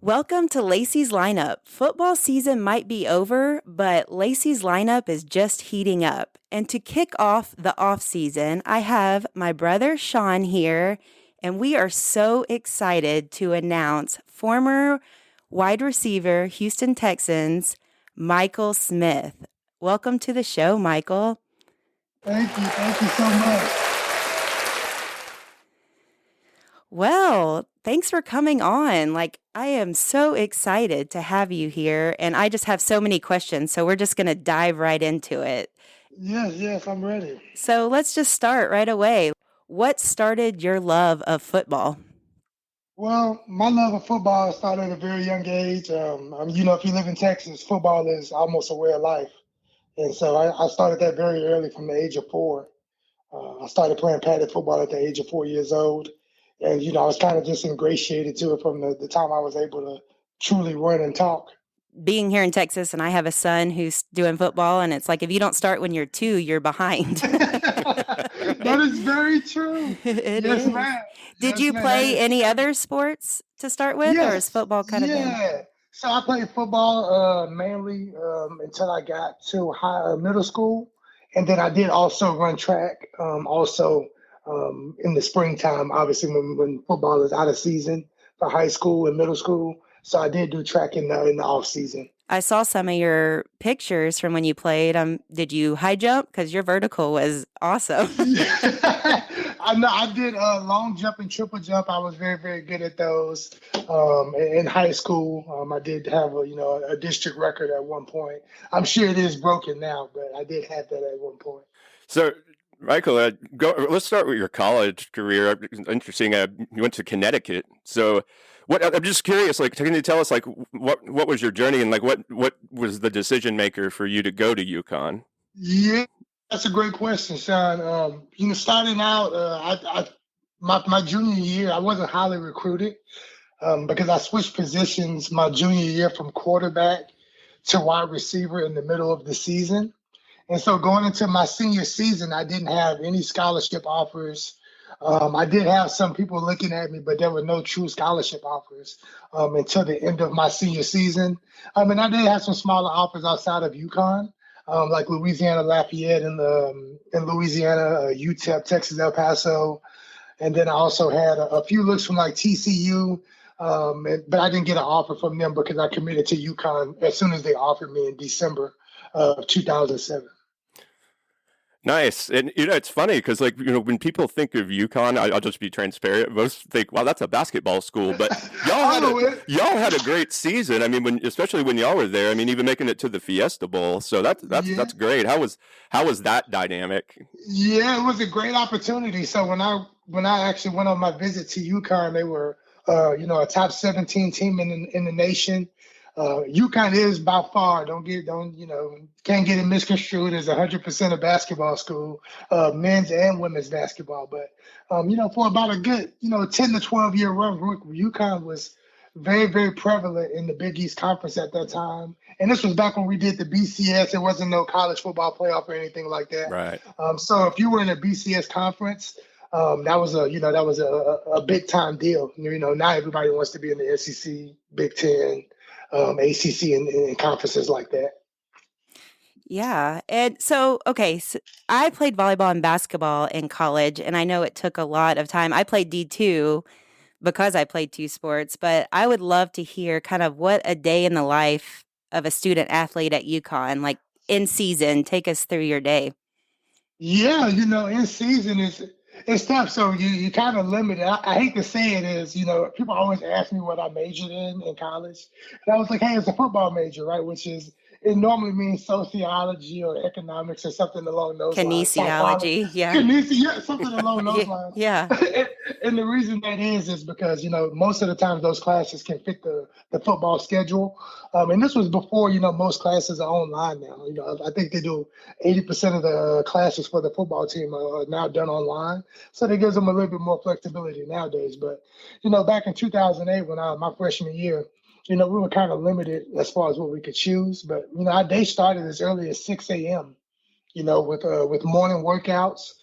Welcome to Lacey's Lineup. Football season might be over, but Lacey's Lineup is just heating up. And to kick off the off season, I have my brother Sean here, and we are so excited to announce former wide receiver Houston Texans, Michael Smith. Welcome to the show, Michael. Thank you. Thank you so much. Well, thanks for coming on. I am so excited to have you here, and I just have so many questions, so we're just going to dive right into it. Yes, I'm ready. So let's just start right away. What started your love of football? Well, my love of football started at a very young age. If you live in Texas, football is almost a way of life. And so I started that very early from the age of 4. I started playing padded football at the age of 4 years old. And, I was kind of just ingratiated to it from the time I was able to truly run and talk. Being here in Texas, and I have a son who's doing football, and it's like if you don't start when you're 2, you're behind. That is very true. It Yes, is. ma'am. Did Yes, you ma'am. That play is any true. other sports to start with, or is Yes, football kind of been? yeah. So I played football mainly until I got to middle school, and then I did also run track. In the springtime, obviously when football is out of season for high school and middle school. So I did do track in the off season. I saw some of your pictures from when you played. Did you high jump? Because your vertical was awesome. Yeah. I know I did long jump and triple jump. I was very, very good at those. In high school, I did have a district record at one point. I'm sure it is broken now, but I did have that at one point. So, Michael, let's start with your college career. Interesting. You went to Connecticut. So, I'm just curious. Can you tell us, what was your journey, and what was the decision maker for you to go to UConn? Yeah, that's a great question, Sean. Starting out, my junior year, I wasn't highly recruited because I switched positions my junior year from quarterback to wide receiver in the middle of the season. And so going into my senior season, I didn't have any scholarship offers. I did have some people looking at me, but there were no true scholarship offers until the end of my senior season. And I did have some smaller offers outside of UConn, like Louisiana Lafayette in Louisiana, UTEP, Texas El Paso. And then I also had a few looks from like TCU, but I didn't get an offer from them because I committed to UConn as soon as they offered me in December of 2007. Nice. And, it's funny because, when people think of UConn, I'll just be transparent. Most think, wow, that's a basketball school. But y'all had a great season. I mean, especially when y'all were there. I mean, even making it to the Fiesta Bowl. So that's great. How was that dynamic? Yeah, it was a great opportunity. So when I actually went on my visit to UConn, they were a top 17 team in the nation. UConn is by far, can't get it misconstrued as 100% a basketball school, men's and women's basketball. But, for about a good, 10 to 12 year run, UConn was very, very prevalent in the Big East Conference at that time. And this was back when we did the BCS. There wasn't no college football playoff or anything like that. Right. So if you were in a BCS conference, that was a big time deal. Now everybody wants to be in the SEC, Big Ten, ACC, and conferences like that. Yeah. And so I played volleyball and basketball in college, and I know it took a lot of time. I played D2 because I played 2 sports, but I would love to hear kind of what a day in the life of a student athlete at UConn, like in season. Take us through your day. Yeah, in season it's tough. So you kind of limit it. I hate to say it is, people always ask me what I majored in college. And I was like, hey, it's a football major, right? It normally means sociology or economics or something along those lines. Kinesiology, yeah. Yeah, something along those lines. Yeah. And the reason that is because, most of the time those classes can fit the football schedule. And this was before, most classes are online now. I think they do 80% of the classes for the football team are now done online. So that gives them a little bit more flexibility nowadays. But, back in 2008, when my freshman year, we were kind of limited as far as what we could choose. But, our day started as early as 6 a.m., with morning workouts.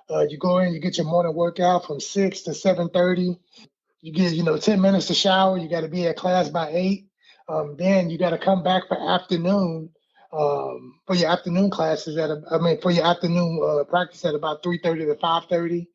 You go in, you get your morning workout from 6 to 7:30. You get, 10 minutes to shower. You got to be at class by 8. Then you got to come back for afternoon, for your afternoon classes for your afternoon practice at about 3:30 to 5:30.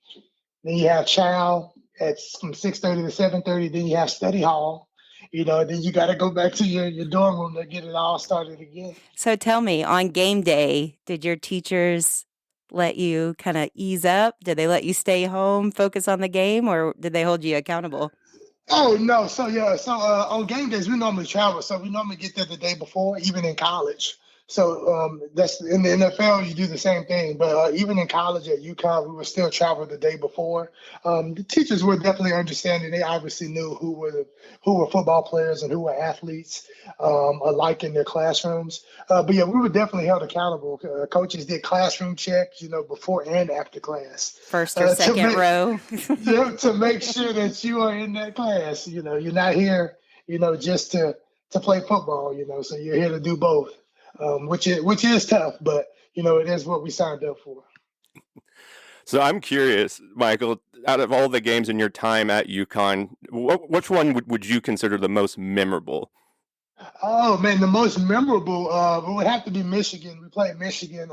Then you have chow from 6:30 to 7:30. Then you have study hall. Then you got to go back to your dorm room to get it all started again. So tell me, on game day, did your teachers let you kind of ease up? Did they let you stay home, focus on the game, or did they hold you accountable? Oh no! So on game days we normally travel. So we normally get there the day before, even in college. So that's in the NFL. You do the same thing, but even in college at UConn, we would still travel the day before. The teachers were definitely understanding. They obviously knew who were football players and who were athletes alike in their classrooms. But yeah, we were definitely held accountable. Coaches did classroom checks, before and after class. First or second row. Yeah, to make sure that you are in that class. You're not here, just to play football. So you're here to do both. Which is tough, but it is what we signed up for. So I'm curious, Michael, out of all the games in your time at UConn, which one would you consider the most memorable? Oh man, the most memorable would have to be Michigan. We played Michigan,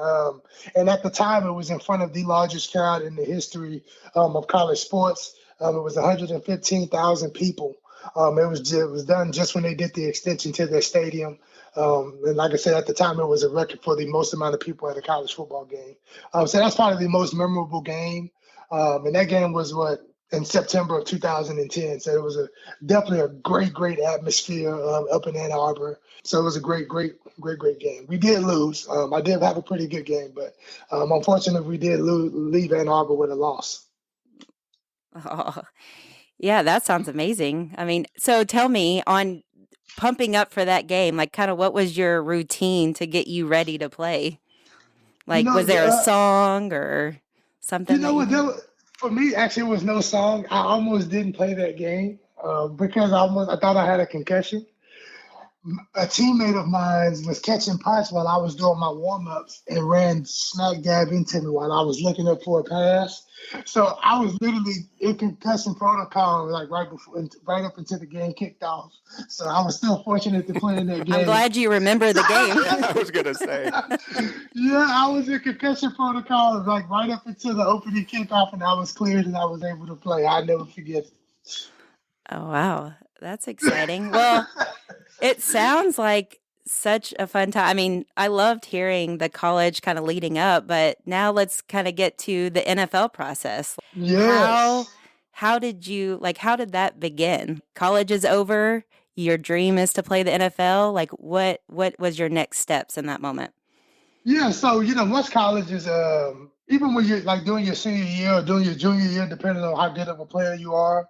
and at the time it was in front of the largest crowd in the history of college sports. It was 115,000 people. It was done just when they did the extension to their stadium. And like I said, at the time, it was a record for the most amount of people at a college football game. So that's probably the most memorable game. And that game was in September of 2010. So it was definitely a great atmosphere up in Ann Arbor. So it was a great game. We did lose. I did have a pretty good game, but unfortunately, we did leave Ann Arbor with a loss. Oh, yeah, that sounds amazing. I mean, so tell me, on pumping up for that game, like kind of what was your routine to get you ready to play? Like, was there a song or something? For me, actually, it was no song. I almost didn't play that game because I thought I had a concussion. A teammate of mine was catching punch while I was doing my warm-ups and ran smack dab into me while I was looking up for a pass. So I was literally in concussion protocol, like right up until the game kicked off. So I was still fortunate to play in that game. I'm glad you remember the game. I was gonna say. Yeah, I was in concussion protocol, like right up until the opening kickoff, and I was cleared and I was able to play. I'll never forget it. Oh wow, that's exciting. Well, it sounds like such a fun time. I mean, I loved hearing the college kind of leading up, but now let's kind of get to the NFL process. Yes. How did that begin? College is over. Your dream is to play the NFL. Like, what was your next steps in that moment? Yeah, so once college is even when you're like doing your senior year or doing your junior year, depending on how good of a player you are,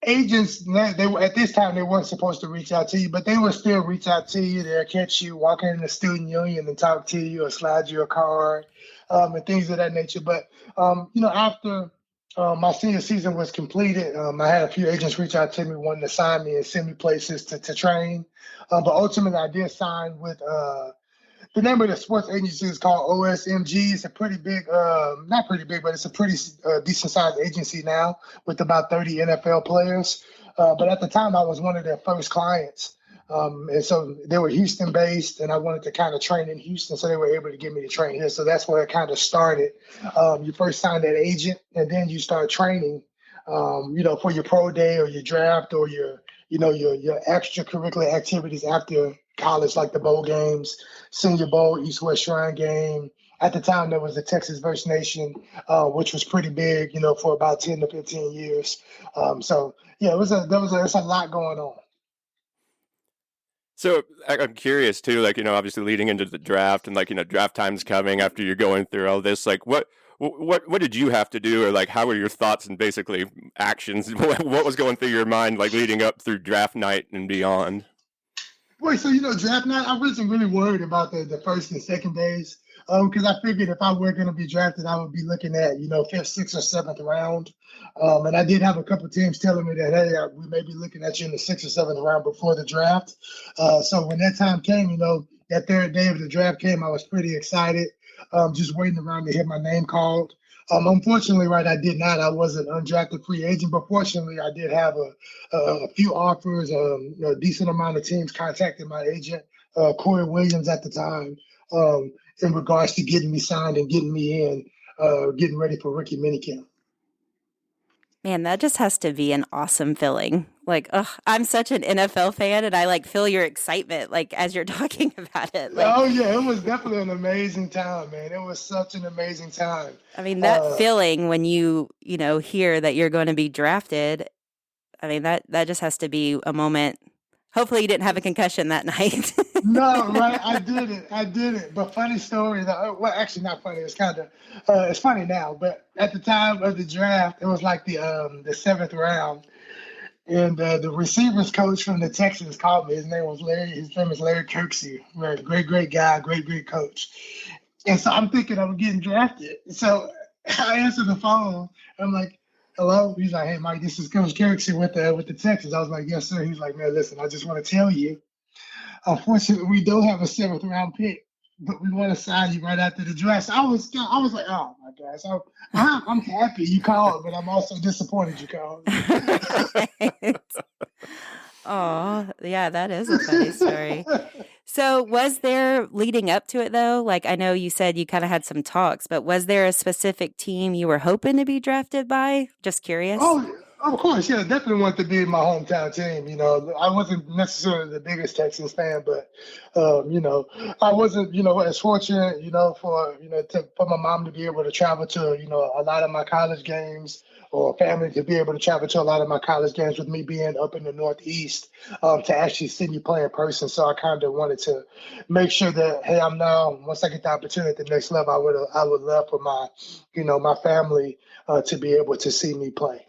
agents, they were at this time they weren't supposed to reach out to you, but they would still reach out to you. They'll catch you walking in the student union and talk to you or slide you a card and things of that nature. But after my senior season was completed, I had a few agents reach out to me wanting to sign me and send me places to train. But ultimately, I did sign with the name of the sports agency is called OSMG. It's a pretty big, not pretty big, but it's a pretty decent sized agency now with about 30 NFL players. But at the time, I was one of their first clients. And so they were Houston based, and I wanted to kind of train in Houston. So they were able to get me to train here. So that's where it kind of started. You first sign that agent, and then you start training, for your pro day or your draft or your extracurricular activities after college, like the bowl games, Senior Bowl, East-West Shrine Game. At the time, there was the Texas First Nation, which was pretty big, for about 10 to 15 years. So yeah, there's a lot going on. So I'm curious too, like, obviously leading into the draft and draft time's coming after you're going through all this, like what did you have to do, or like how were your thoughts and basically actions? What was going through your mind, like leading up through draft night and beyond? Boy, so draft night, I wasn't really worried about the first and second days because I figured if I were going to be drafted, I would be looking at, 5th, 6th, or 7th round. And I did have a couple of teams telling me that, hey, we may be looking at you in the 6th or 7th round before the draft. So when that time came, that third day of the draft came, I was pretty excited, just waiting around to hear my name called. Unfortunately, right, I did not. I was an undrafted free agent, but fortunately, I did have a few offers. A decent amount of teams contacted my agent, Corey Williams, at the time, in regards to getting me signed and getting me in, getting ready for rookie minicamp. Man, that just has to be an awesome feeling. Like, I'm such an NFL fan, and I like feel your excitement, like as you're talking about it. Like, oh yeah, it was definitely an amazing time, man. It was such an amazing time. I mean, that feeling when you hear that you're going to be drafted. I mean, that just has to be a moment. Hopefully, you didn't have a concussion that night. No, right? I didn't. But funny story. Well, actually, not funny. It's kind of, it's funny now. But at the time of the draft, it was like the 7th round, and the receivers coach from the Texans called me. His name was Larry. His name is Larry Kirksey. Right, great guy, great coach. And so I'm thinking I'm getting drafted. So I answer the phone. I'm like, hello. He's like, hey, Mike, this is Coach Kirksey with the Texans. I was like, yes, sir. He's like, man, listen, I just want to tell you, unfortunately, we don't have a 7th round pick, but we want to sign you right after the draft. So I was like, oh my gosh, I'm happy you called, but I'm also disappointed you called. Oh, yeah, that is a funny story. So was there, leading up to it though, like I know you said you kind of had some talks, but was there a specific team you were hoping to be drafted by? Just curious. Oh, of course, yeah, definitely wanted to be in my hometown team. I wasn't necessarily the biggest Texans fan, but I wasn't, as fortunate, for my mom to be able to travel to, a lot of my college games, or family to be able to travel to a lot of my college games with me being up in the Northeast, to actually see me play in person. So I kind of wanted to make sure that, hey, once I get the opportunity at the next level, I would love for my, my family to be able to see me play.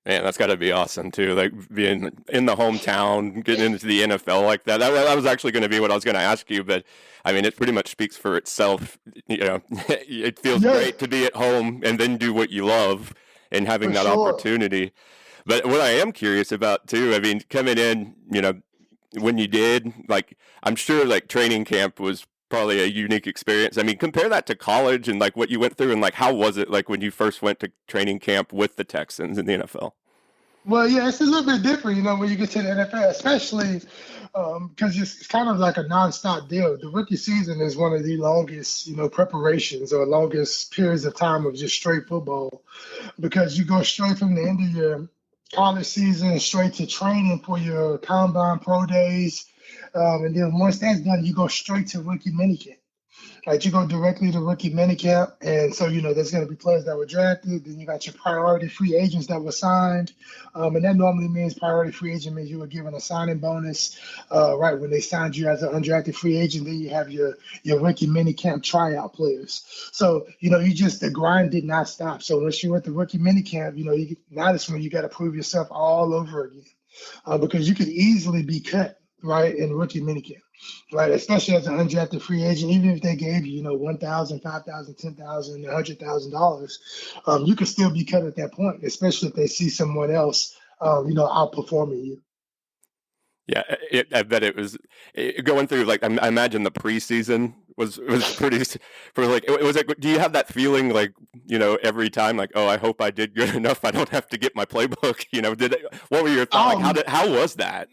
Man, that's got to be awesome too. Like being in the hometown, getting into the NFL like that. That was actually going to be what I was going to ask you, but I mean, it pretty much speaks for itself. It feels great to be at home and then do what you love and having that opportunity. But what I am curious about too, I mean, coming in, when you did, like, I'm sure like training camp was probably a unique experience. I mean, compare that to college and like what you went through, and like how was it like when you first went to training camp with the Texans in the NFL? Well, yeah, it's a little bit different, when you get to the NFL, especially because it's kind of like a nonstop deal. The rookie season is one of the longest, preparations or longest periods of time of just straight football, because you go straight from the end of your college season straight to training for your combine pro days. And then once that's done, you go straight to rookie minicamp. Like you go directly to rookie minicamp. And so, there's going to be players that were drafted. Then you got your priority free agents that were signed. And that normally means priority free agent means you were given a signing bonus, right, when they signed you as an undrafted free agent. Then you have your rookie minicamp tryout players. So, the grind did not stop. So once you went to rookie minicamp, now that's when you got to prove yourself all over again, because you could easily be cut, right, in rookie minicamp, right? Especially as an undrafted free agent, even if they gave you, $1,000, $5,000, $10,000, $100,000, you could still be cut at that point, especially if they see someone else, outperforming you. Yeah, I bet it was going through, like, I imagine the preseason was pretty, for like, it was like, do you have that feeling like, every time, like, oh, I hope I did good enough, I don't have to get my playbook, what were your thoughts? Like, how was that?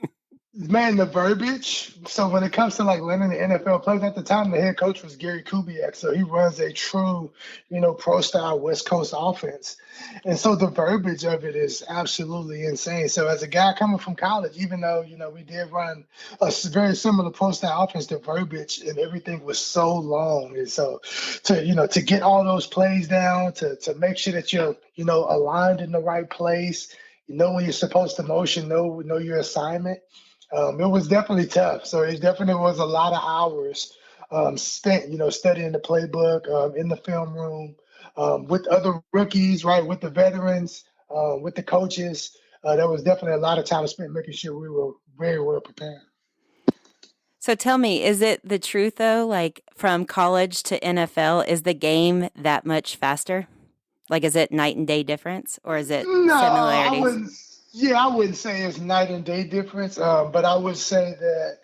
Man, the verbiage. So when it comes to like learning the NFL plays, at the time the head coach was Gary Kubiak. So he runs a true, pro style West Coast offense. And so the verbiage of it is absolutely insane. So as a guy coming from college, even though, we did run a very similar pro style offense, the verbiage and everything was so long. And so to get all those plays down, to make sure that you're, aligned in the right place, when you're supposed to motion, know your assignment. It was definitely tough. So it definitely was a lot of hours spent, studying the playbook, in the film room, with other rookies, right, with the veterans, with the coaches. There was definitely a lot of time spent making sure we were very well prepared. So tell me, is it the truth though, like from college to NFL, is the game that much faster? Like, is it night and day difference, or is it similarities? I wouldn't say it's night and day difference, but I would say that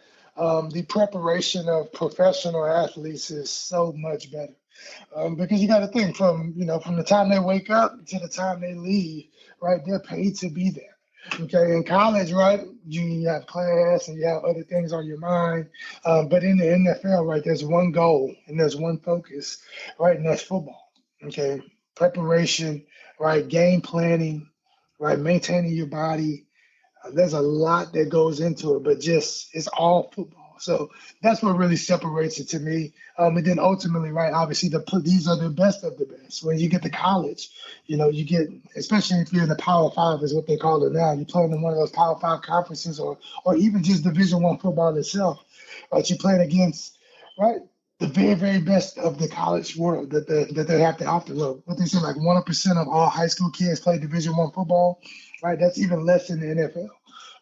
the preparation of professional athletes is so much better. Because you got to think from the time they wake up to the time they leave, right? They're paid to be there. Okay, in college, right, you have class and you have other things on your mind. But in the NFL, right, there's one goal and there's one focus, right, and that's football. Okay, preparation, right, game planning, right, maintaining your body. There's a lot that goes into it, but just it's all football. So that's what really separates it to me. And then ultimately, right, obviously these are the best of the best. When you get to college, you get, especially if you're in the Power Five, is what they call it now. You're playing in one of those Power Five conferences, or even just Division I football itself. Right, you're playing against, right, the very, very best of the college world that they have to offer. Look, what they say, like 1% of all high school kids play Division I football. Right, that's even less in the NFL.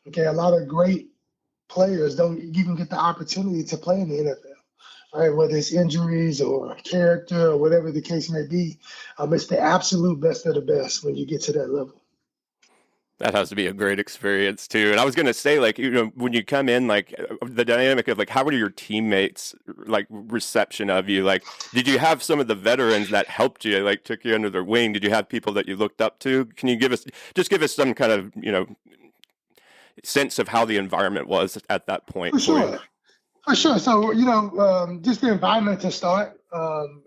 Okay, a lot of great players don't even get the opportunity to play in the NFL, right? Whether it's injuries or character or whatever the case may be, it's the absolute best of the best when you get to that level. That has to be a great experience too. And I was going to say, like, when you come in, like the dynamic of like, how were your teammates like reception of you? Like, did you have some of the veterans that helped you, like took you under their wing? Did you have people that you looked up to? Can you give us some kind of, sense of how the environment was at that point? For sure. So, just the environment to start,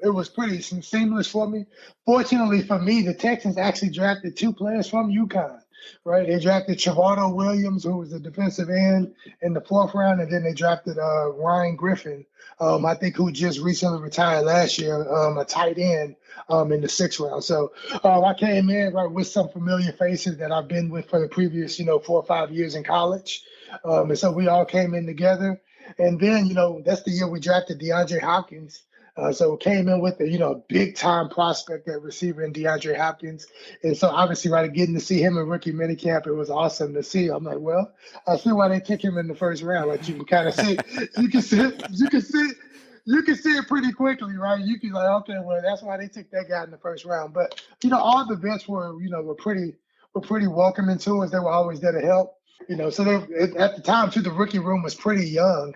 it was pretty seamless for me. Fortunately for me, the Texans actually drafted 2 players from UConn. Right, they drafted Trevardo Williams, who was a defensive end, in the 4th round, and then they drafted Ryan Griffin, I think, who just recently retired last year, a tight end, in the 6th round. So I came in right with some familiar faces that I've been with for the previous, 4 or 5 years in college, and so we all came in together. And then, that's the year we drafted DeAndre Hopkins. So came in with a big time prospect at receiver in DeAndre Hopkins, and so obviously right getting to see him in rookie minicamp, it was awesome to see. I'm like, well, I see why they pick him in the 1st round. Like you can kind of see, you can see it pretty quickly, right? You can like, okay, well, that's why they took that guy in the 1st round. But all the vets were pretty welcoming to us. They were always there to help. So at the time too, the rookie room was pretty young.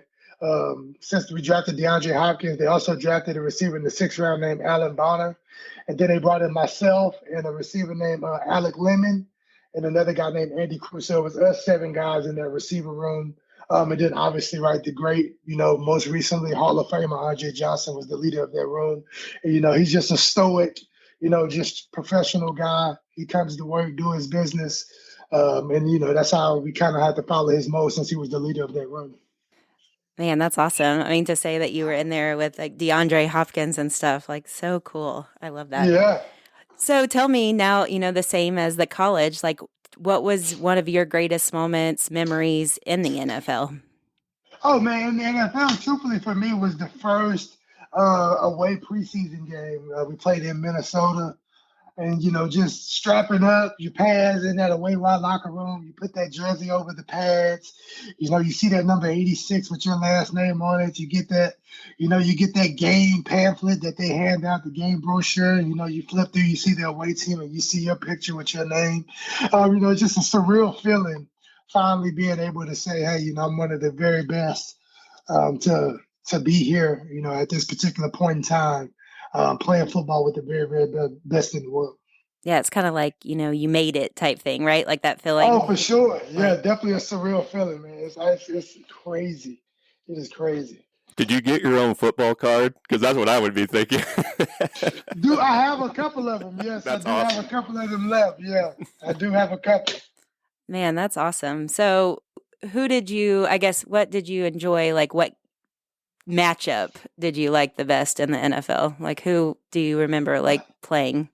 Since we drafted DeAndre Hopkins, they also drafted a receiver in the 6th round named Alan Bonner. And then they brought in myself and a receiver named Alec Lemon and another guy named Andy Cruz. So it was us 7 guys in that receiver room. And then obviously, right, the great, most recently Hall of Famer R.J. Johnson was the leader of that room. And, he's just a stoic, just professional guy. He comes to work, do his business. And, that's how we kind of had to follow his mold since he was the leader of that room. Man, that's awesome. I mean, to say that you were in there with like DeAndre Hopkins and stuff, like so cool. I love that. Yeah. So tell me now, the same as the college, like what was one of your greatest moments, memories in the NFL? Oh, man, in the NFL, truthfully for me, was the first away preseason game. We played in Minnesota. And, just strapping up your pads in that away wide locker room. You put that jersey over the pads. You see that number 86 with your last name on it. You get that, you get that game pamphlet that they hand out, the game brochure. You flip through, you see the away team, and you see your picture with your name. Just a surreal feeling finally being able to say, hey, I'm one of the very best to be here, at this particular point in time. Playing football with the very, very best in the world. Yeah, it's kind of like, you made it type thing, right? Like that feeling. Oh, for sure. Yeah, definitely a surreal feeling, man. It's crazy. It is crazy. Did you get your own football card? Because that's what I would be thinking. I have a couple of them. Yes, that's I do awesome. Have a couple of them left. Yeah, I do have a couple. Man, that's awesome. So what did you enjoy? Like what matchup did you like the best in the NFL? Like who do you remember like playing?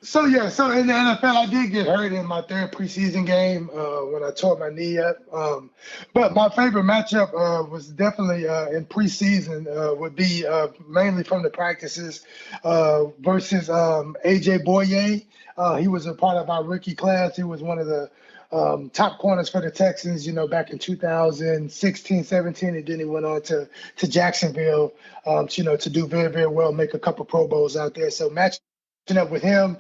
So in the NFL, I did get hurt in my 3rd preseason game when I tore my knee up. But my favorite matchup was definitely in preseason would be mainly from the practices versus AJ Boye. He was a part of our rookie class. He was one of the top corners for the Texans, back in 2016, 17, and then he went on to Jacksonville, to do very, very well, make a couple Pro Bowls out there. So matching up with him,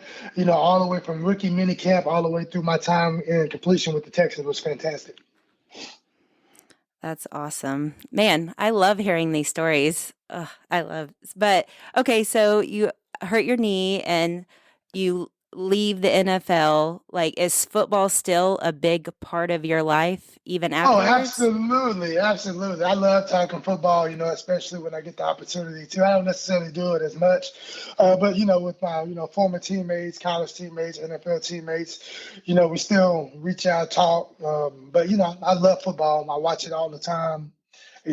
all the way from rookie minicamp all the way through my time in completion with the Texans was fantastic. That's awesome. Man, I love hearing these stories. Ugh, but okay, so you hurt your knee and you leave the NFL. Like, is football still a big part of your life even Oh, afterwards? absolutely, absolutely. I love talking football, especially when I get the opportunity to. I don't necessarily do it as much, but with my former teammates, college teammates, NFL teammates, we still reach out, talk. But I love football. I watch it all the time.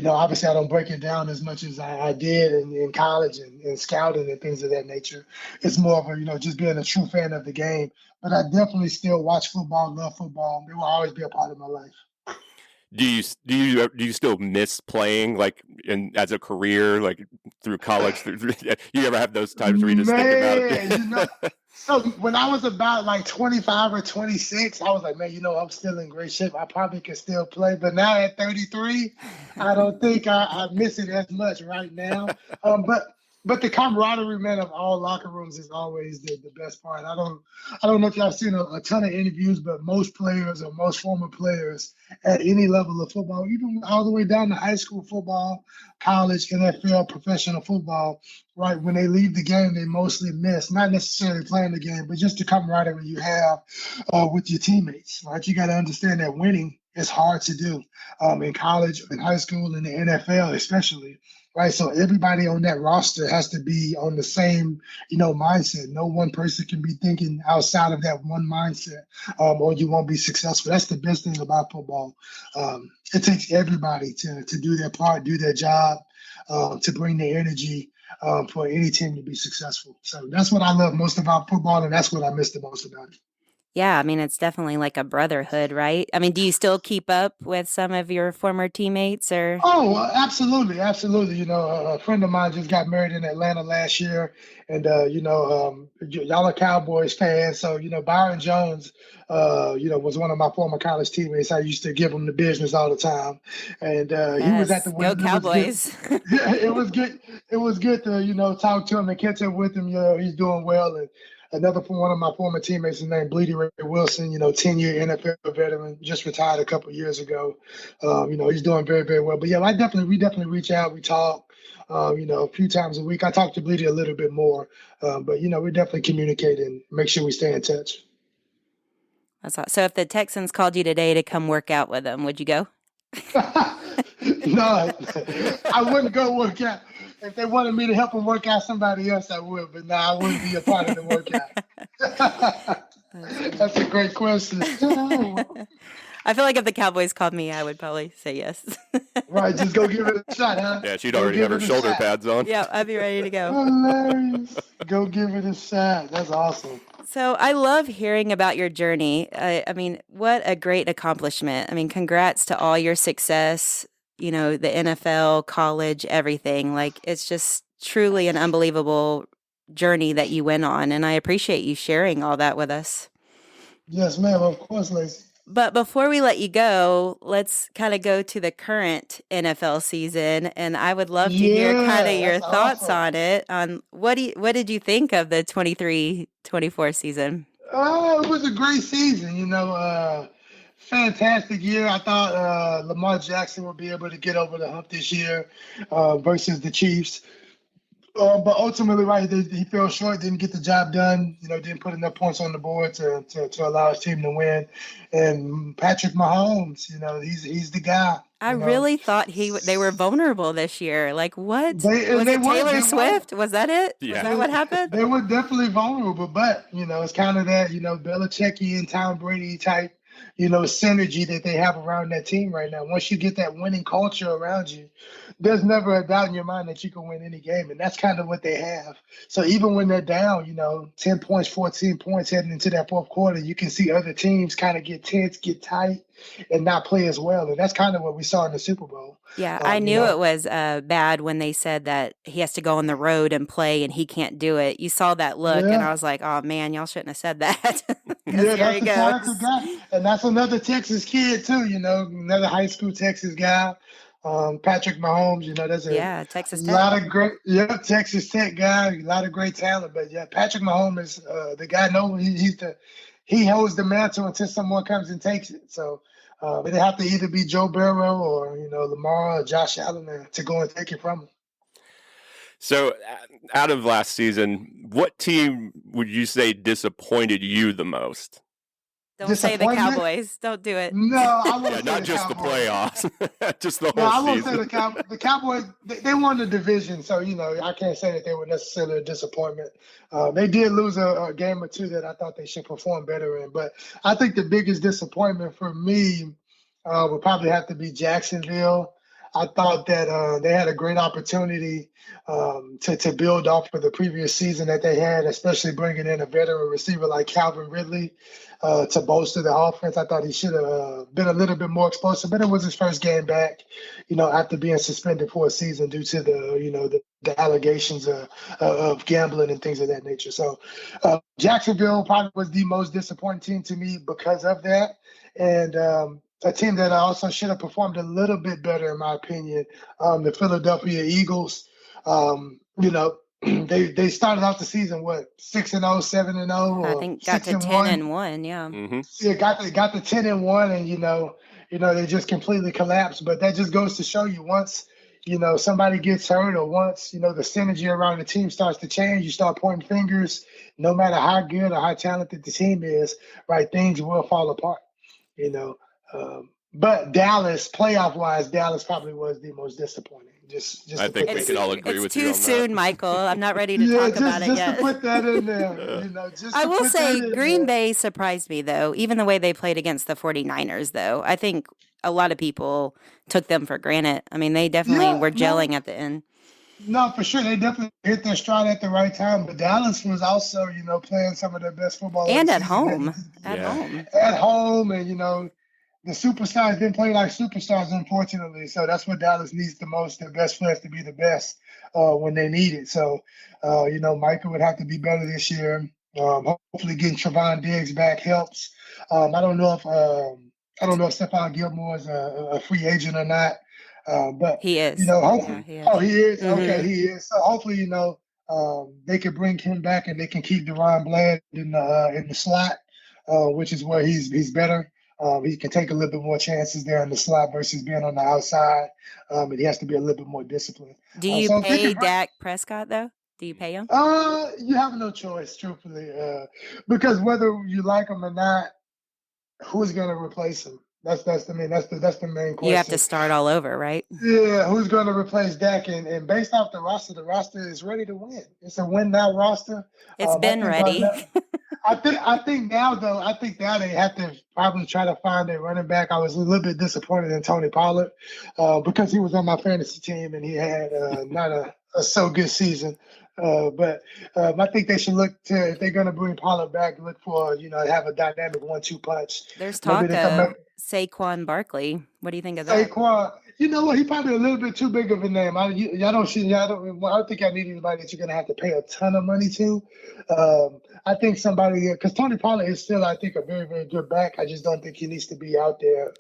Obviously I don't break it down as much as I did in college and scouting and things of that nature. It's more of a, just being a true fan of the game. But I definitely still watch football, love football. It will always be a part of my life. Do you still miss playing like as a career, like through college? You ever have those times where you just think about Man, it? so when I was about like 25 or 26, I was like, man, I'm still in great shape. I probably can still play. But now at 33, I don't think I miss it as much right now. But the camaraderie, man, of all locker rooms is always the best part. I don't know if y'all seen a ton of interviews, but most players or most former players at any level of football, even all the way down to high school football, college, NFL, professional football, right? When they leave the game, they mostly miss, not necessarily playing the game, but just the camaraderie you have with your teammates, right? You got to understand that winning is hard to do in college, in high school, in the NFL, especially, right? So everybody on that roster has to be on the same, mindset. No one person can be thinking outside of that one mindset, or you won't be successful. That's the best thing about football. It takes everybody to do their part, do their job, to bring their energy for any team to be successful. So that's what I love most about football, and that's what I miss the most about it. Yeah, I mean, it's definitely like a brotherhood, right? I mean, do you still keep up with some of your former teammates or? Oh, absolutely, absolutely. A friend of mine just got married in Atlanta last year, and y'all are Cowboys fans, so Byron Jones, was one of my former college teammates. I used to give him the business all the time, and he was at the Yes, go wedding. It was good. Cowboys. Yeah, it was good. It was good to talk to him and catch up with him. He's doing well, and one of my former teammates is named Bleedy Ray Wilson, 10-year NFL veteran, just retired a couple of years ago. He's doing very, very well. But yeah, we definitely reach out, we talk, a few times a week. I talk to Bleedy a little bit more, but we definitely communicate and make sure we stay in touch. That's all. So if the Texans called you today to come work out with them, would you go? No, I wouldn't go work out. If they wanted me to help them work out somebody else, I would. But no, I wouldn't be a part of the workout. That's a great question. I feel like if the Cowboys called me, I would probably say yes. Right, just go give it a shot, huh? Yeah, she'd already have her shoulder pads on. Yeah, I'd be ready to go. Hilarious. Go give it a shot. That's awesome. So I love hearing about your journey. I mean, what a great accomplishment. I mean, congrats to all your success, the NFL, college, everything. Like, it's just truly an unbelievable journey that you went on. And I appreciate you sharing all that with us. Yes, ma'am. Of course, Lacey. But before we let you go, let's kind of go to the current NFL season, and I would love to hear kind of your thoughts on it. On what did you think of the 23-24 season? It was a great season. Fantastic year. I thought Lamar Jackson would be able to get over the hump this year versus the Chiefs. But ultimately, right, he fell short, didn't get the job done, didn't put enough points on the board to allow his team to win. And Patrick Mahomes, he's the guy. I really thought they were vulnerable this year. Like, what? Was it Taylor Swift? Was that it? Yeah. Was that what happened? They were definitely vulnerable, but, it's kind of that, Belichickian, Tom Brady type, synergy that they have around that team right now. Once you get that winning culture around you, there's never a doubt in your mind that you can win any game. And that's kind of what they have. So even when they're down, 10 points, 14 points heading into that fourth quarter, you can see other teams kind of get tense, get tight, and not play as well. And that's kind of what we saw in the Super Bowl. Yeah, I knew it was bad when they said that he has to go on the road and play and he can't do it. You saw that look, and I was like, oh, man, y'all shouldn't have said that. Yeah, that's the talented guy. And that's another Texas kid, too, another high school Texas guy. Patrick Mahomes, there's a Texas Tech. lot of great, Texas Tech guy, a lot of great talent. But yeah, Patrick Mahomes is the guy. He holds the mantle until someone comes and takes it. So It'd have to either be Joe Burrow or, Lamar or Josh Allen to go and take it from him. So out of last season, what team would you say disappointed you the most? Don't say the Cowboys. Don't do it. No, I won't say not just the playoffs, just the whole season. No, I won't say the Cowboys. They won the division, so I can't say that they were necessarily a disappointment. They did lose a game or two that I thought they should perform better in, but I think the biggest disappointment for me would probably have to be Jacksonville. I thought that they had a great opportunity to build off of the previous season that they had, especially bringing in a veteran receiver like Calvin Ridley to bolster the offense. I thought he should have been a little bit more explosive, but it was his first game back, after being suspended for a season due to the allegations of gambling and things of that nature. So Jacksonville probably was the most disappointing team to me because of that. And a team that I also should have performed a little bit better, in my opinion, the Philadelphia Eagles. They started off the season 6-0, 7-0. I think got to 10-1. Yeah. Mm-hmm. Yeah, got to 10-1, and they just completely collapsed. But that just goes to show you once somebody gets hurt, or once the synergy around the team starts to change, you start pointing fingers. No matter how good or how talented the team is, right, things will fall apart. But Dallas, playoff-wise, Dallas probably was the most disappointing. Just I think we can all agree with you on that. It's too soon, Michael. I'm not ready to talk about it yet. Just to put that in there. I will say Green Bay surprised me, though, even the way they played against the 49ers, though. I think a lot of people took them for granted. I mean, they definitely were gelling at the end. No, for sure. They definitely hit their stride at the right time. But Dallas was also, playing some of their best football. And at home. At home. And, the superstars didn't play like superstars, unfortunately. So that's what Dallas needs the most, their best players to be the best when they need it. So, Micah would have to be better this year. Hopefully getting Trevon Diggs back helps. I don't know if Stephon Gilmore is a free agent or not. But he is. Hopefully. He is. Oh, he is? Mm-hmm. Okay, he is. So hopefully, they can bring him back and they can keep Deron Bland in the slot, which is where he's better. He can take a little bit more chances there in the slot versus being on the outside. And he has to be a little bit more disciplined. Do you pay Dak Prescott, though? Do you pay him? You have no choice, truthfully. Because whether you like him or not, who's going to replace him? That's the main question. You have to start all over, right? Yeah, who's going to replace Dak? And based off the roster is ready to win. It's a win now roster. It's been ready. I think now they have to probably try to find a running back. I was a little bit disappointed in Tony Pollard because he was on my fantasy team and he had not a so good season. But I think they should look to, if they're going to bring Pollard back, look for, have a dynamic 1-2 punch. There's talk of Saquon Barkley. What do you think of that? Saquon, you know what? He's probably a little bit too big of a name. I don't think I need anybody that you're going to have to pay a ton of money to. I think somebody, because Tony Pollard is still, I think, a very, very good back. I just don't think he needs to be out there,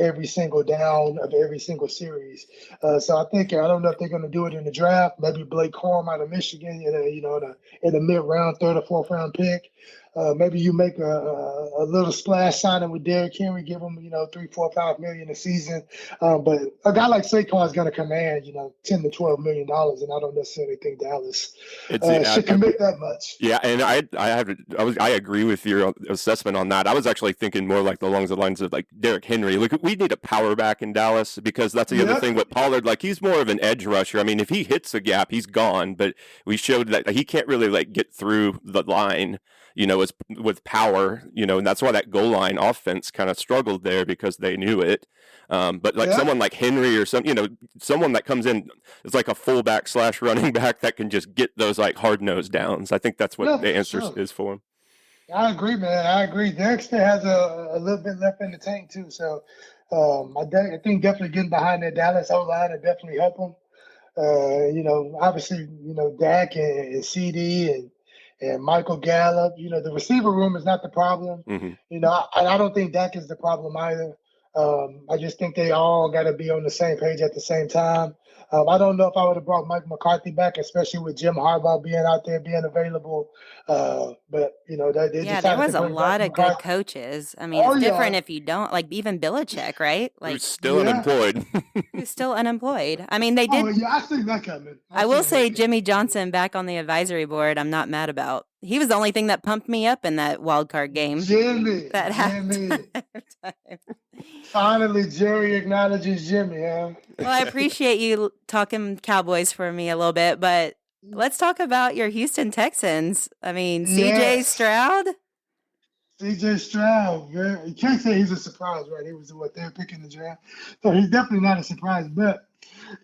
every single down of every single series. So I don't know if they're going to do it in the draft. Maybe Blake Corum out of Michigan, in a mid-round, third or fourth round pick. Maybe you make a little splash signing with Derrick Henry, give him, $3, $4, $5 million a season. But a guy like Saquon is going to command, $10 to $12 million, and I don't necessarily think Dallas should commit that much. Yeah, and I agree with your assessment on that. I was actually thinking more like along the lines of like Derrick Henry. Like we need a power back in Dallas because that's the other thing with Pollard. Like he's more of an edge rusher. I mean, if he hits a gap, he's gone. But we showed that he can't really like get through the line. With power, and that's why that goal line offense kind of struggled there because they knew it. But someone like Henry or someone that comes in is like a fullback / running back that can just get those like hard nosed downs. I think that's what the answer is for him. I agree, man. I agree. Derek still has a little bit left in the tank too. So I think definitely getting behind that Dallas O-line will definitely help him. Obviously, Dak and CD and Michael Gallup, the receiver room is not the problem. Mm-hmm. I don't think Dak is the problem either. I just think they all got to be on the same page at the same time. I don't know if I would have brought Mike McCarthy back, especially with Jim Harbaugh being out there, being available. But they Yeah, there decided to was a bring back lot of good McCarthy. coaches. I mean, Oh it's different yeah, if you don't like even Belichick, right? Who's Like still yeah. unemployed. who's still unemployed. I mean, they Oh did. yeah, I seen that coming. I I will seen that say coming. Jimmy Johnson back on the advisory board. I'm not mad about. He was the only thing that pumped me up in that wild card game. That Jimmy. halftime. Finally, Jerry acknowledges Jimmy, huh? Well, I appreciate you talking Cowboys for me a little bit, but let's talk about your Houston Texans. I mean, CJ Yes. Stroud. CJ Stroud, man. You can't say he's a surprise, right? He was what they're picking the draft. So he's definitely not a surprise. But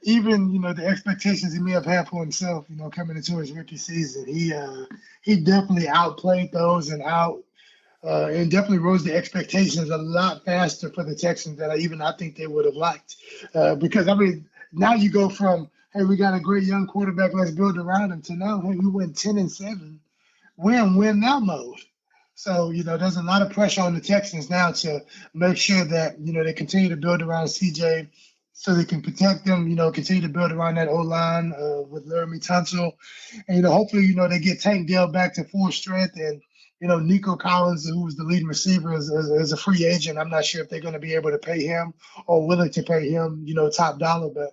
even, the expectations he may have had for himself, coming into his rookie season, he definitely outplayed those and definitely rose the expectations a lot faster for the Texans than I think they would have liked. Because I mean, now you go from, hey, we got a great young quarterback, let's build around him, to now, hey, we went 10-7, we're in win now mode. So, there's a lot of pressure on the Texans now to make sure that, they continue to build around CJ so they can protect them, continue to build around that O-line with Laramie Tunsil. And, hopefully, they get Tank Dell back to full strength. And, Nico Collins, who was the leading receiver, is a free agent. I'm not sure if they're going to be able to pay him or willing to pay him, top dollar. But,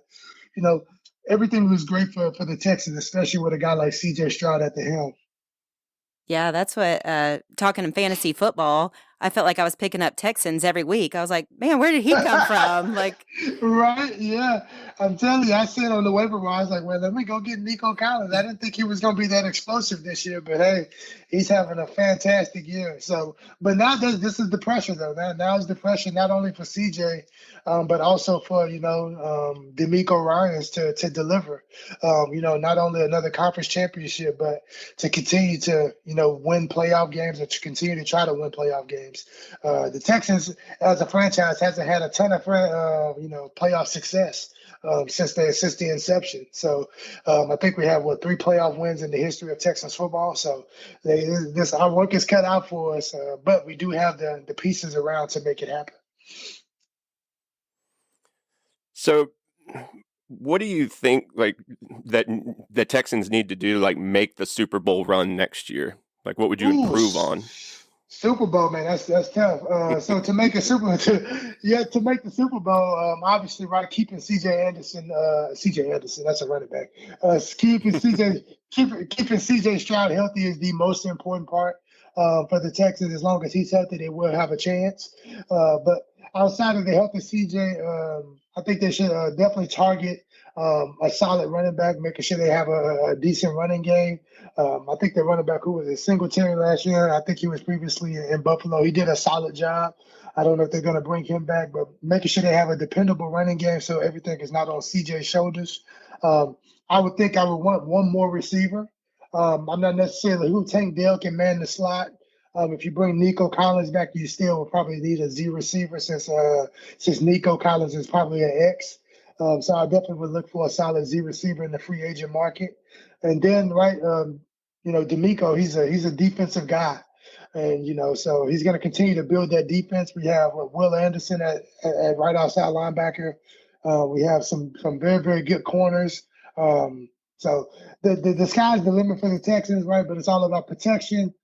everything was great for the Texans, especially with a guy like CJ Stroud at the helm. Yeah, that's what, talking in fantasy football, I felt like I was picking up Texans every week. I was like, man, where did he come from? Like, right? Yeah. I'm telling you, I said on the waiver wire, I was like, well, let me go get Nico Collins. I didn't think he was going to be that explosive this year, but hey, he's having a fantastic year. So, but now this is the pressure, though. Now is the pressure not only for CJ, but also for, DeMeco Ryans to deliver, not only another conference championship, but to continue to, win playoff games or to continue to try to win playoff games. The Texans, as a franchise, hasn't had a ton of, playoff success since the inception. So I think we have 3 playoff wins in the history of Texans football. So our work is cut out for us, but we do have the pieces around to make it happen. So what do you think, like, that the Texans need to do, like, make the Super Bowl run next year? Like, what would you improve on? Super Bowl, man, that's tough. So to make the Super Bowl, obviously, right, keeping CJ Anderson, that's a running back. Keeping CJ Stroud healthy is the most important part for the Texans. As long as he's healthy, they will have a chance. But outside of the health of CJ, I think they should definitely target a solid running back, making sure they have a decent running game. I think the running back who was a Singletary last year, I think he was previously in Buffalo. He did a solid job. I don't know if they're going to bring him back, but making sure they have a dependable running game so everything is not on CJ's shoulders. I would think I would want one more receiver. I'm not necessarily who Tank Dell can man the slot. If you bring Nico Collins back, you still will probably need a Z receiver since Nico Collins is probably an X. So I definitely would look for a solid Z receiver in the free agent market. And then, right, DeMeco, he's a defensive guy. And, so he's going to continue to build that defense. We have Will Anderson at right outside linebacker. We have some very, very good corners. So the sky's the limit for the Texans, right? But it's all about protection,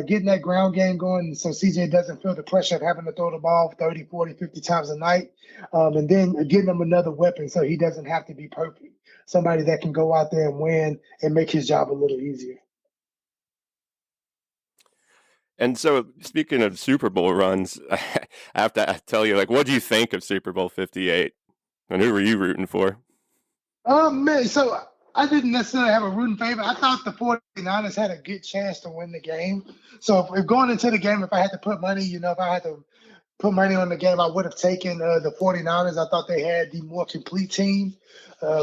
getting that ground game going so CJ doesn't feel the pressure of having to throw the ball 30, 40, 50 times a night. And then getting him another weapon so he doesn't have to be perfect. Somebody that can go out there and win and make his job a little easier. And so, speaking of Super Bowl runs, I have to tell you, like, what do you think of Super Bowl 58? And who were you rooting for? Man, so I didn't necessarily have a rooting favorite. I thought the 49ers had a good chance to win the game. So if going into the game, if I had to put money, if I had to put money on the game, I would have taken the 49ers. I thought they had the more complete team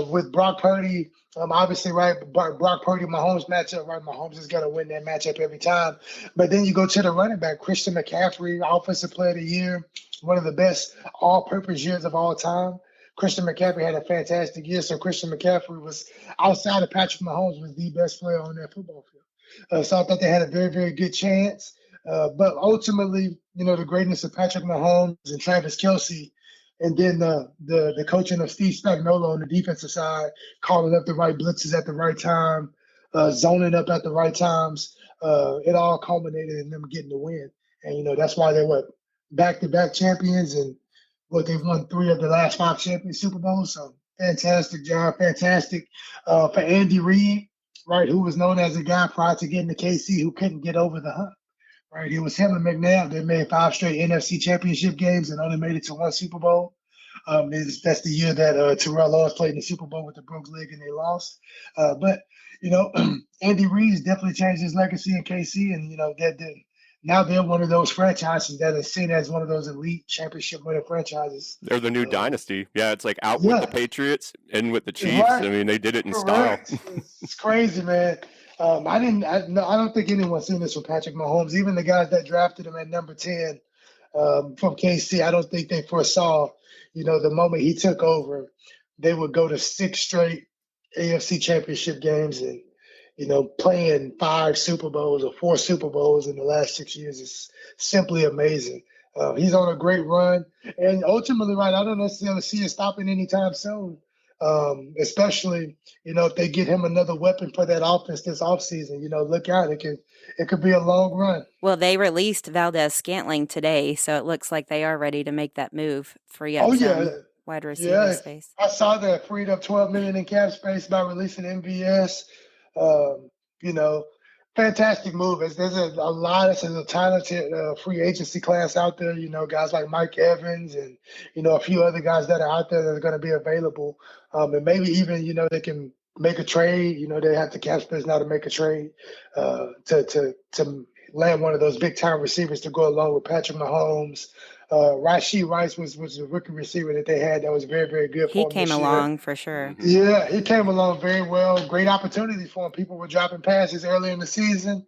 with Brock Purdy. Obviously, right, Brock Purdy, Mahomes matchup, right? Mahomes is going to win that matchup every time. But then you go to the running back, Christian McCaffrey, Offensive Player of the Year, one of the best all-purpose years of all time. Christian McCaffrey had a fantastic year, so Christian McCaffrey was, outside of Patrick Mahomes, was the best player on that football field. So I thought they had a very, very good chance. But ultimately, the greatness of Patrick Mahomes and Travis Kelce And then the coaching of Steve Spagnuolo on the defensive side, calling up the right blitzes at the right time, zoning up at the right times. It all culminated in them getting the win. And, that's why they're back-to-back champions, and they've won 3 of the last 5 champions Super Bowls. So fantastic job. Fantastic for Andy Reid, right, who was known as a guy prior to getting to KC who couldn't get over the hump. Right, it was him and McNabb. They made 5 straight NFC Championship games and only made it to 1 Super Bowl. That's the year that Terrell Owens played in the Super Bowl with the broke leg and they lost. But Andy Reid's definitely changed his legacy in KC, and now they're one of those franchises that is seen as one of those elite championship winning franchises. They're the new dynasty. Yeah, it's like out with the Patriots, in with the Chiefs. Right. I mean, they did it in Correct. style. It's crazy, man. I don't think anyone's seen this with Patrick Mahomes. Even the guys that drafted him at number 10 from KC, I don't think they foresaw, the moment he took over, they would go to 6 straight AFC Championship games and, playing 5 Super Bowls or 4 Super Bowls in the last 6 years is simply amazing. He's on a great run, and ultimately, right, I don't necessarily see it stopping anytime soon. Especially, if they get him another weapon for that offense this offseason, look out. It could be a long run. Well, they released Valdez-Scantling today, so it looks like they are ready to make that move, free up some wide receiver space. I saw that, freed up $12 million in cap space by releasing MVS. Fantastic move. There's a talented free agency class out there, guys like Mike Evans and, a few other guys that are out there that are going to be available. And maybe even, they can make a trade. They have the cap space now to make a trade to land one of those big time receivers to go along with Patrick Mahomes. Rashee Rice was a rookie receiver that they had that was very, very good for him. He came along for sure. Yeah, he came along very well. Great opportunity for him. People were dropping passes early in the season.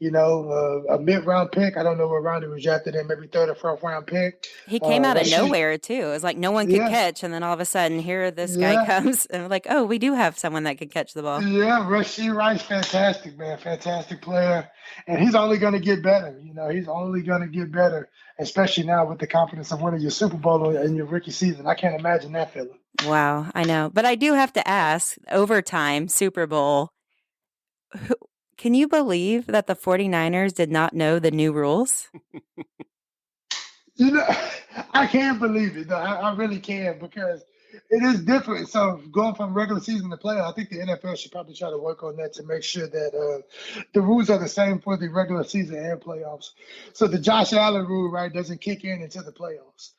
A mid-round pick. I don't know what round he was drafted in, maybe 3rd or 4th round pick. He came out of nowhere, too. It was like no one could catch, and then all of a sudden, here this guy comes, and we're like, oh, we do have someone that could catch the ball. Yeah, Rashee Rice, fantastic, man. Fantastic player. And he's only going to get better. He's only going to get better, especially now with the confidence of winning your Super Bowl in your rookie season. I can't imagine that feeling. Wow, I know. But I do have to ask, overtime, Super Bowl, can you believe that the 49ers did not know the new rules? I can't believe it. I really can, because it is different. So going from regular season to playoff, I think the NFL should probably try to work on that to make sure that the rules are the same for the regular season and playoffs. So the Josh Allen rule, right, doesn't kick in until the playoffs.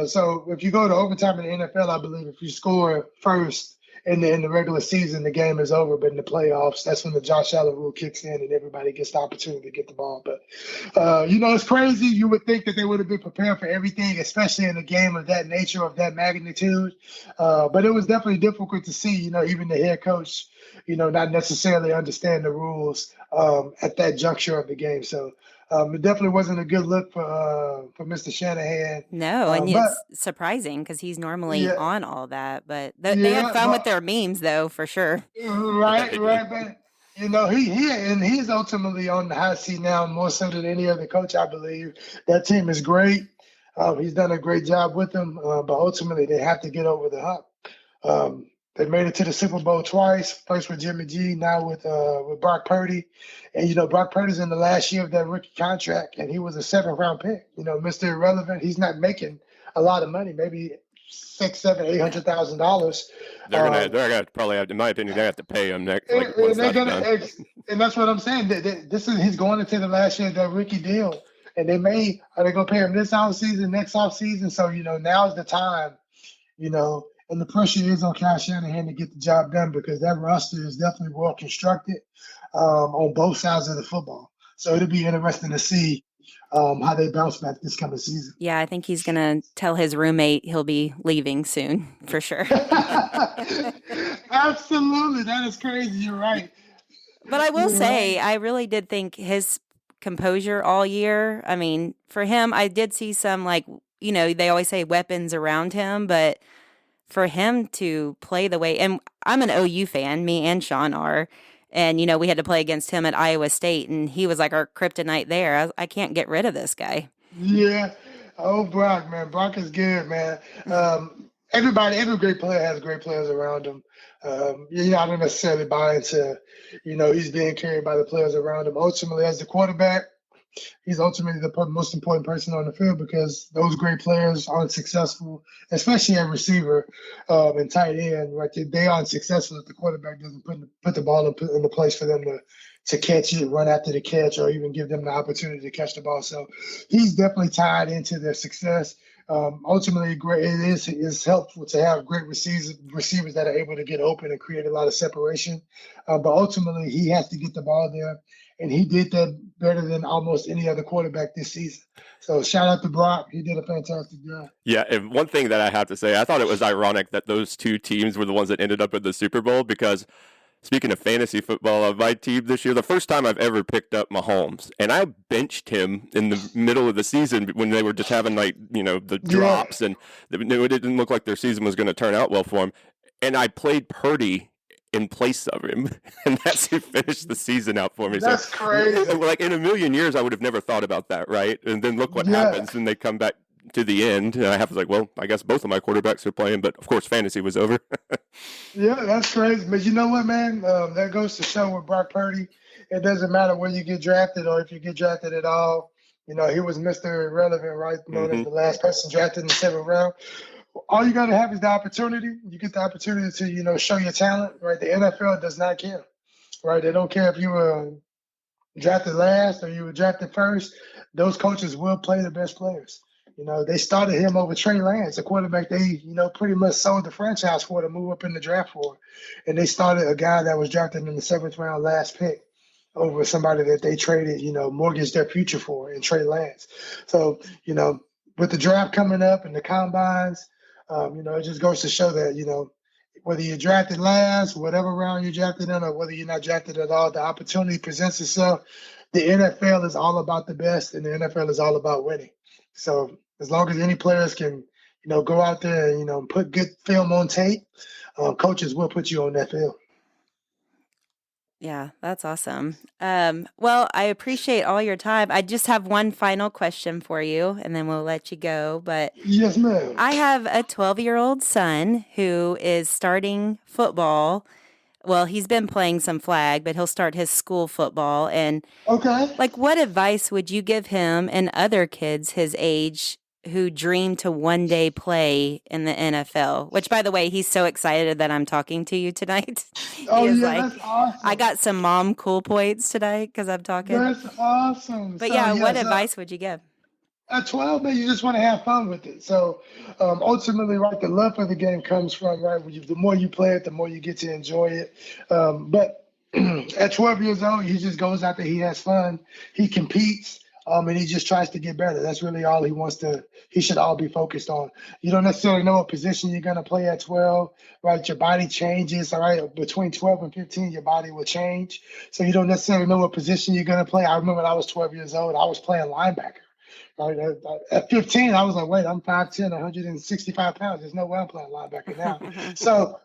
So if you go to overtime in the NFL, I believe if you score first in the regular season, the game is over. But in the playoffs, that's when the Josh Allen rule kicks in and everybody gets the opportunity to get the ball. But, it's crazy. You would think that they would have been prepared for everything, especially in a game of that nature, of that magnitude. But it was definitely difficult to see, even the head coach, not necessarily understand the rules at that juncture of the game. So it definitely wasn't a good look for Mr. Shanahan. No, and it's surprising because he's normally on all that. But they had fun with their memes, though, for sure. Right. But he's ultimately on the hot seat now, more so than any other coach, I believe. That team is great. He's done a great job with them, but ultimately they have to get over the hump. They made it to the Super Bowl twice, first with Jimmy G, now with Brock Purdy. And, Brock Purdy's in the last year of that rookie contract, and he was a 7th round pick. Mr. Irrelevant, he's not making a lot of money, maybe $600,000, $800,000. They're gonna probably have, in my opinion, they have to pay him next. And that's what I'm saying. He's going into the last year of that rookie deal, and are they gonna pay him this offseason, next offseason? So now's the time, and the pressure is on Kyle Shanahan to get the job done, because that roster is definitely well constructed on both sides of the football. So it'll be interesting to see how they bounce back this coming season. Yeah, I think he's going to tell his roommate he'll be leaving soon, for sure. Absolutely. That is crazy. You're right. But I will say, I really did think his composure all year, I mean, for him, I did see some, they always say weapons around him, but for him to play the way, and I'm an OU fan, me and Sean are, and, we had to play against him at Iowa State, and he was like our kryptonite there. I can't get rid of this guy. Yeah. Oh, Brock, man. Brock is good, man. Every great player has great players around him. I don't necessarily buy into, he's being carried by the players around him. Ultimately, as the quarterback, he's ultimately the most important person on the field because those great players aren't successful, especially at receiver and tight end. Right, they aren't successful if the quarterback doesn't put the ball in the place for them to catch it, run after the catch, or even give them the opportunity to catch the ball. So he's definitely tied into their success. Ultimately, it is helpful to have great receivers that are able to get open and create a lot of separation. But ultimately, he has to get the ball there, and he did that better than almost any other quarterback this season. So shout out to Brock. He did a fantastic job. Yeah, and one thing that I have to say, I thought it was ironic that those two teams were the ones that ended up in the Super Bowl because speaking of fantasy football, my team this year, the first time I've ever picked up Mahomes, and I benched him in the middle of the season when they were just having the drops, and it didn't look like their season was going to turn out well for him. And I played Purdy in place of him, and that's who finished the season out for me. That's crazy. Like in a million years, I would have never thought about that, right? And then look what happens when they come back to the end. And I have to I guess both of my quarterbacks are playing, but of course, fantasy was over. Yeah, that's crazy. But you know what, man? That goes to show with Brock Purdy, it doesn't matter where you get drafted or if you get drafted at all. He was Mr. Irrelevant, right? Known as the last person drafted in the 7th round. All you got to have is the opportunity. You get the opportunity to, show your talent, right? The NFL does not care, right? They don't care if you were drafted last or you were drafted first. Those coaches will play the best players. They started him over Trey Lance, a quarterback they, pretty much sold the franchise for to move up in the draft for. And they started a guy that was drafted in the 7th round last pick over somebody that they traded, mortgaged their future for in Trey Lance. So, with the draft coming up and the combines, it just goes to show that, whether you're drafted last, whatever round you're drafted in, or whether you're not drafted at all, the opportunity presents itself. The NFL is all about the best, and the NFL is all about winning. So as long as any players can, go out there and, put good film on tape, coaches will put you on that field. Yeah, that's awesome. Well, I appreciate all your time. I just have one final question for you, and then we'll let you go. But yes, ma'am. I have a 12-year-old son who is starting football. Well, he's been playing some flag, but he'll start his school football. And what advice would you give him and other kids his age who dream to one day play in the NFL? Which, by the way, he's so excited that I'm talking to you tonight. That's awesome. I got some mom cool points tonight because I'm talking. That's awesome. But what advice would you give? At 12, man, you just want to have fun with it. So ultimately, right, the love for the game comes from, right, the more you play it, the more you get to enjoy it. But at 12 years old, he just goes out there, he has fun, he competes, and he just tries to get better. That's really all he should all be focused on. You don't necessarily know what position you're going to play at 12, right? Your body changes, all right? Between 12 and 15, your body will change. So you don't necessarily know what position you're going to play. I remember when I was 12 years old, I was playing linebacker. Right? At 15, I was like, wait, I'm 5'10", 165 pounds. There's no way I'm playing linebacker now. So,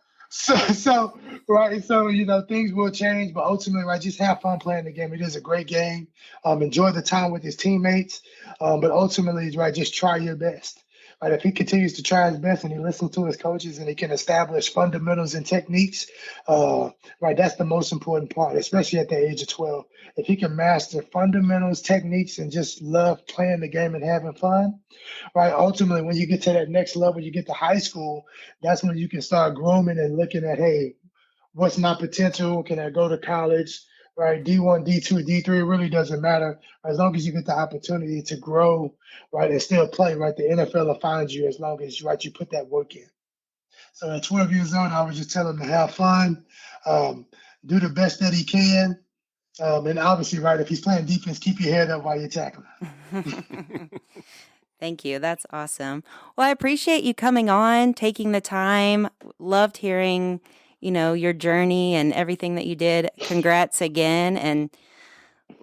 right. So, things will change, but ultimately, right, just have fun playing the game. It is a great game. Enjoy the time with his teammates. But ultimately, right, just try your best. Right, if he continues to try his best and he listens to his coaches and he can establish fundamentals and techniques, right, that's the most important part, especially at the age of 12. If he can master fundamentals, techniques, and just love playing the game and having fun, right, ultimately, when you get to that next level, you get to high school, that's when you can start grooming and looking at, hey, what's my potential? Can I go to college? Right, D1, D2, D3, it really doesn't matter. As long as you get the opportunity to grow, right, and still play, right, the NFL will find you as long as you put that work in. So at 12 years old, I would just tell him to have fun, do the best that he can, and obviously, right, if he's playing defense, keep your head up while you're tackling. Thank you. That's awesome. Well, I appreciate you coming on, taking the time. Loved hearing your journey and everything that you did. Congrats again. And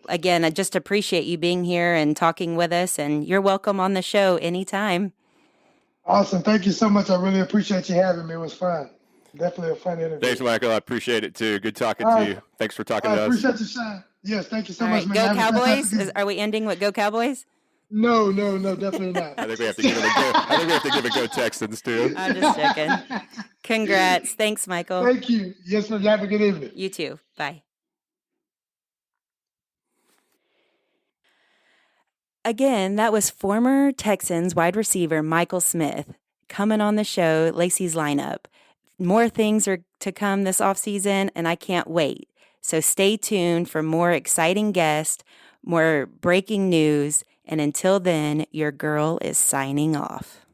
again, I just appreciate you being here and talking with us, and you're welcome on the show anytime. Awesome. Thank you so much. I really appreciate you having me. It was fun. Definitely a fun interview. Thanks, Michael. I appreciate it too. Good talking to you. Thanks for talking to us. I appreciate you, Sean. Yes, thank you so much, man. Go Cowboys. Are we ending with Go Cowboys? No, definitely not. I think we have to give it a go. I think we have to give it a go Texans too. I'm just checking. Congrats. Thanks, Michael. Thank you. Yes, ma'am. Have a good evening. You too. Bye. Again, that was former Texans wide receiver Michael Smith coming on the show, Lacey's Lineup. More things are to come this offseason, and I can't wait. So stay tuned for more exciting guests, more breaking news, and until then, your girl is signing off.